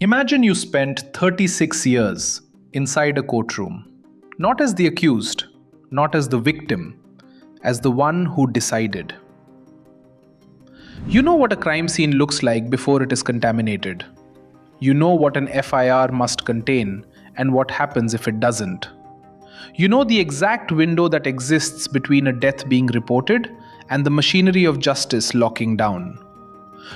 Imagine you spent 36 years inside a courtroom, not as the accused, not as the victim, as the one who decided. You know what a crime scene looks like before it is contaminated. You know what an FIR must contain and what happens if it doesn't. You know the exact window that exists between a death being reported and the machinery of justice locking down.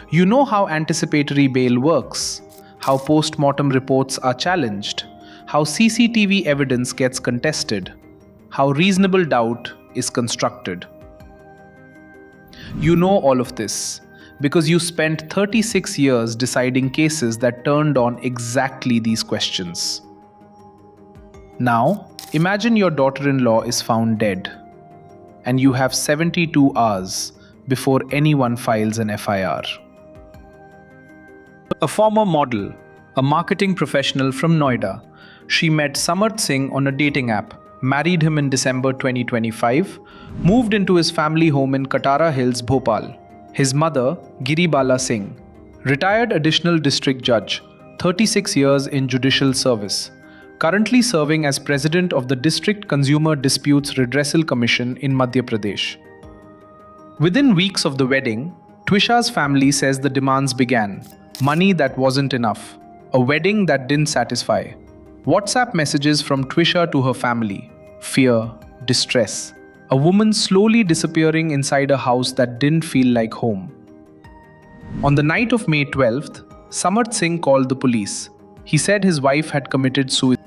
You know how anticipatory bail works, how post-mortem reports are challenged, how CCTV evidence gets contested, how reasonable doubt is constructed. You know all of this because you spent 36 years deciding cases that turned on exactly these questions. Now, imagine your daughter-in-law is found dead, and you have 72 hours before anyone files an FIR. A former model, a marketing professional from Noida, she met Samarth Singh on a dating app, married him in December 2025, moved into his family home in Katara Hills, Bhopal. His mother, Giribala Singh, retired additional district judge, 36 years in judicial service, currently serving as president of the District Consumer Disputes Redressal Commission in Madhya Pradesh. Within weeks of the wedding, Twisha's family says the demands began. Money that wasn't enough, a wedding that didn't satisfy, WhatsApp messages from Twisha to her family, fear, distress, a woman slowly disappearing inside a house that didn't feel like home. On the night of May 12th, Samarth Singh called the police. He said his wife had committed suicide.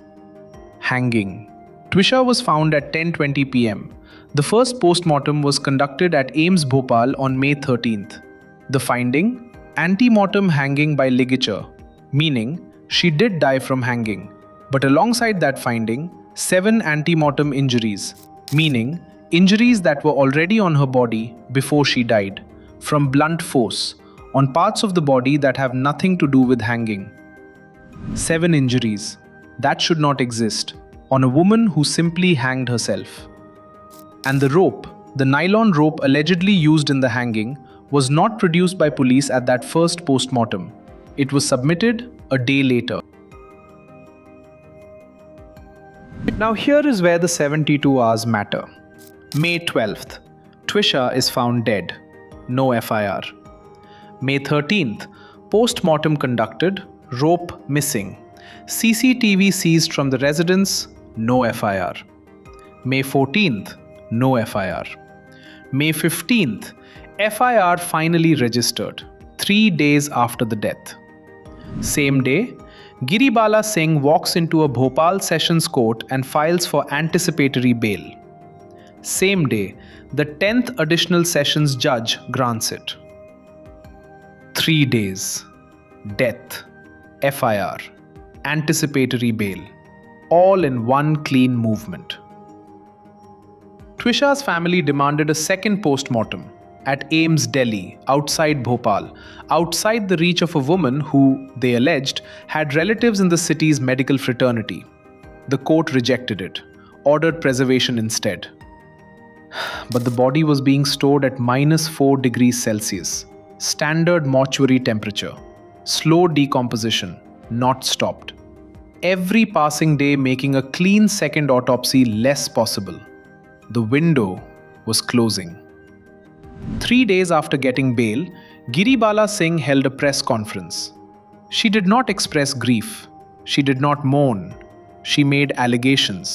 Hanging. Twisha was found at 10:20 p.m. The first post-mortem was conducted at AIIMS Bhopal on May 13th. The finding? Antemortem hanging by ligature, meaning she did die from hanging. But alongside that finding, 7 antemortem injuries, meaning injuries that were already on her body before she died, from blunt force, on parts of the body that have nothing to do with hanging. 7 injuries. That should not exist on a woman who simply hanged herself. And the rope, the nylon rope allegedly used in the hanging, was not produced by police at that first post-mortem. It was submitted a day later. Now here is where the 72 hours matter. May 12th, Twisha is found dead. No FIR. May 13th, post-mortem conducted, rope missing. CCTV seized from the residence, no FIR. May 14th, no FIR. May 15th, FIR finally registered, 3 days after the death. Same day, Giribala Singh walks into a Bhopal Sessions Court and files for anticipatory bail. Same day, the 10th Additional Sessions Judge grants it. 3 days. Death, FIR, anticipatory bail, all in one clean movement. Twisha's family demanded a second post-mortem at AIIMS Delhi, outside Bhopal, outside the reach of a woman who, they alleged, had relatives in the city's medical fraternity. The court rejected it, ordered preservation instead. But the body was being stored at -4 degrees Celsius, standard mortuary temperature, slow decomposition, not stopped. Every passing day making a clean second autopsy less possible. The window was closing. 3 days after getting bail, Giribala Singh held a press conference. She did not express grief. She did not mourn. She made allegations.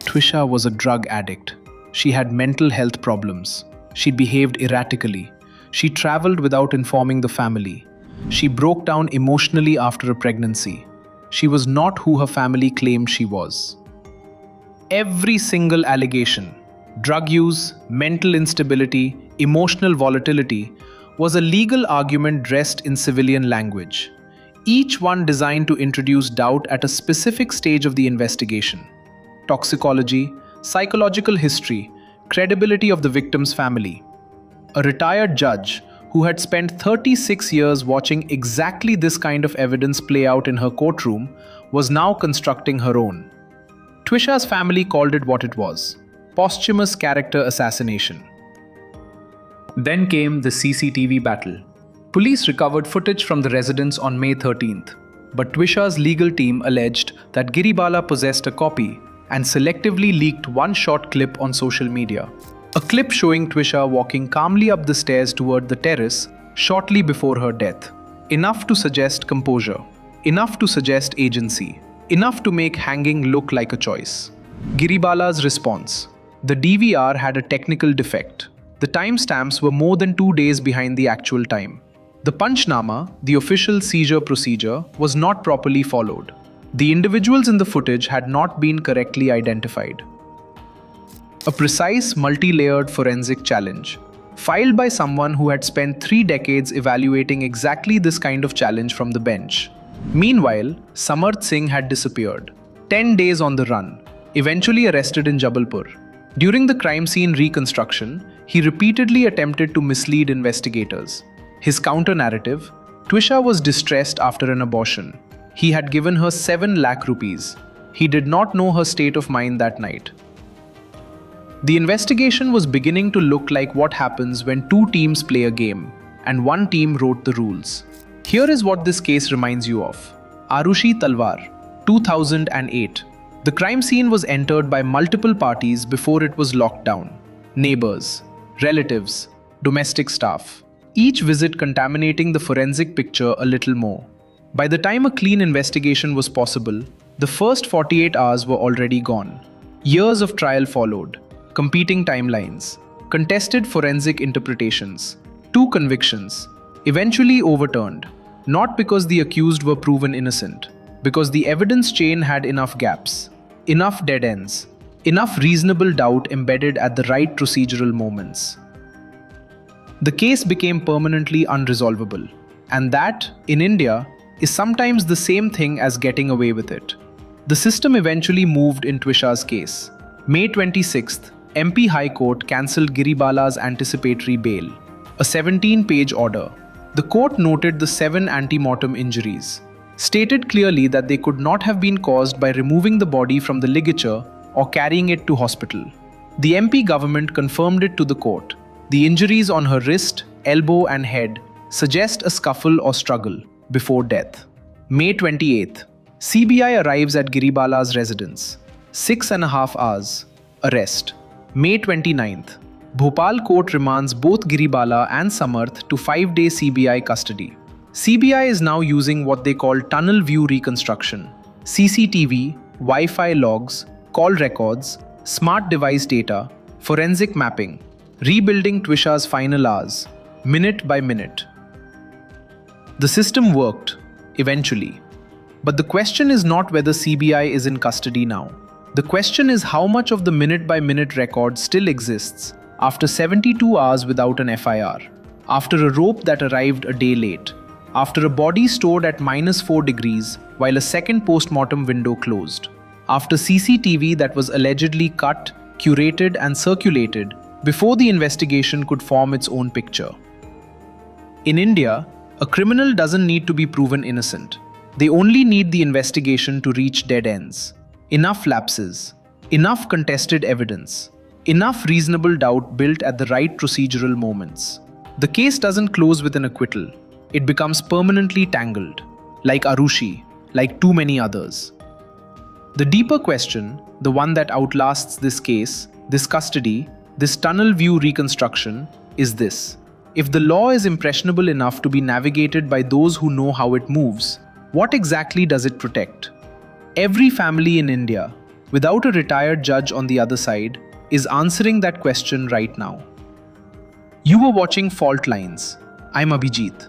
Twisha was a drug addict. She had mental health problems. She behaved erratically. She traveled without informing the family. She broke down emotionally after a pregnancy. She was not who her family claimed she was. Every single allegation, drug use, mental instability, emotional volatility, was a legal argument dressed in civilian language, each one designed to introduce doubt at a specific stage of the investigation. Toxicology, psychological history, credibility of the victim's family. A retired judge who had spent 36 years watching exactly this kind of evidence play out in her courtroom was now constructing her own. Twisha's family called it what it was: posthumous character assassination. Then came the CCTV battle. Police recovered footage from the residence on May 13th. But Twisha's legal team alleged that Giribala possessed a copy and selectively leaked one short clip on social media. A clip showing Twisha walking calmly up the stairs toward the terrace shortly before her death. Enough to suggest composure, enough to suggest agency, enough to make hanging look like a choice. Giribala's response. The DVR had a technical defect. The timestamps were more than 2 days behind the actual time. The Panchnama, the official seizure procedure, was not properly followed. The individuals in the footage had not been correctly identified. A precise, multi-layered forensic challenge, filed by someone who had spent 3 decades evaluating exactly this kind of challenge from the bench. Meanwhile, Samarth Singh had disappeared. 10 days on the run, eventually arrested in Jabalpur. During the crime scene reconstruction, he repeatedly attempted to mislead investigators. His counter-narrative, Twisha was distressed after an abortion. He had given her 7 lakh rupees. He did not know her state of mind that night. The investigation was beginning to look like what happens when 2 teams play a game, and one team wrote the rules. Here is what this case reminds you of. Arushi Talwar, 2008. The crime scene was entered by multiple parties before it was locked down. Neighbors, relatives, domestic staff. Each visit contaminating the forensic picture a little more. By the time a clean investigation was possible, the first 48 hours were already gone. Years of trial followed, competing timelines, contested forensic interpretations, 2 convictions, eventually overturned, not because the accused were proven innocent, because the evidence chain had enough gaps, enough dead ends, enough reasonable doubt embedded at the right procedural moments. The case became permanently unresolvable, and that, in India, is sometimes the same thing as getting away with it. The system eventually moved in Twisha's case. May 26th, MP High Court cancelled Giribala's anticipatory bail, a 17-page order. The court noted the 7 antemortem injuries, stated clearly that they could not have been caused by removing the body from the ligature or carrying it to hospital. The MP government confirmed it to the court. The injuries on her wrist, elbow and head suggest a scuffle or struggle before death. May 28th, CBI arrives at Giribala's residence. 6.5 hours. Arrest. May 29th, Bhopal court remands both Giribala and Samarth to 5-day CBI custody. CBI is now using what they call tunnel view reconstruction, CCTV, Wi-Fi logs, call records, smart device data, forensic mapping, rebuilding Twisha's final hours, minute by minute. The system worked, eventually. But the question is not whether CBI is in custody now. The question is how much of the minute-by-minute record still exists after 72 hours without an FIR, after a rope that arrived a day late, after a body stored at -4 degrees while a second post-mortem window closed, after CCTV that was allegedly cut, curated and circulated before the investigation could form its own picture. In India, a criminal doesn't need to be proven innocent. They only need the investigation to reach dead ends. Enough lapses, enough contested evidence, enough reasonable doubt built at the right procedural moments. The case doesn't close with an acquittal. It becomes permanently tangled, like Arushi, like too many others. The deeper question, the one that outlasts this case, this custody, this tunnel view reconstruction, is this. If the law is impressionable enough to be navigated by those who know how it moves, what exactly does it protect? Every family in India, without a retired judge on the other side, is answering that question right now. You were watching Fault Lines. I'm Abhijit.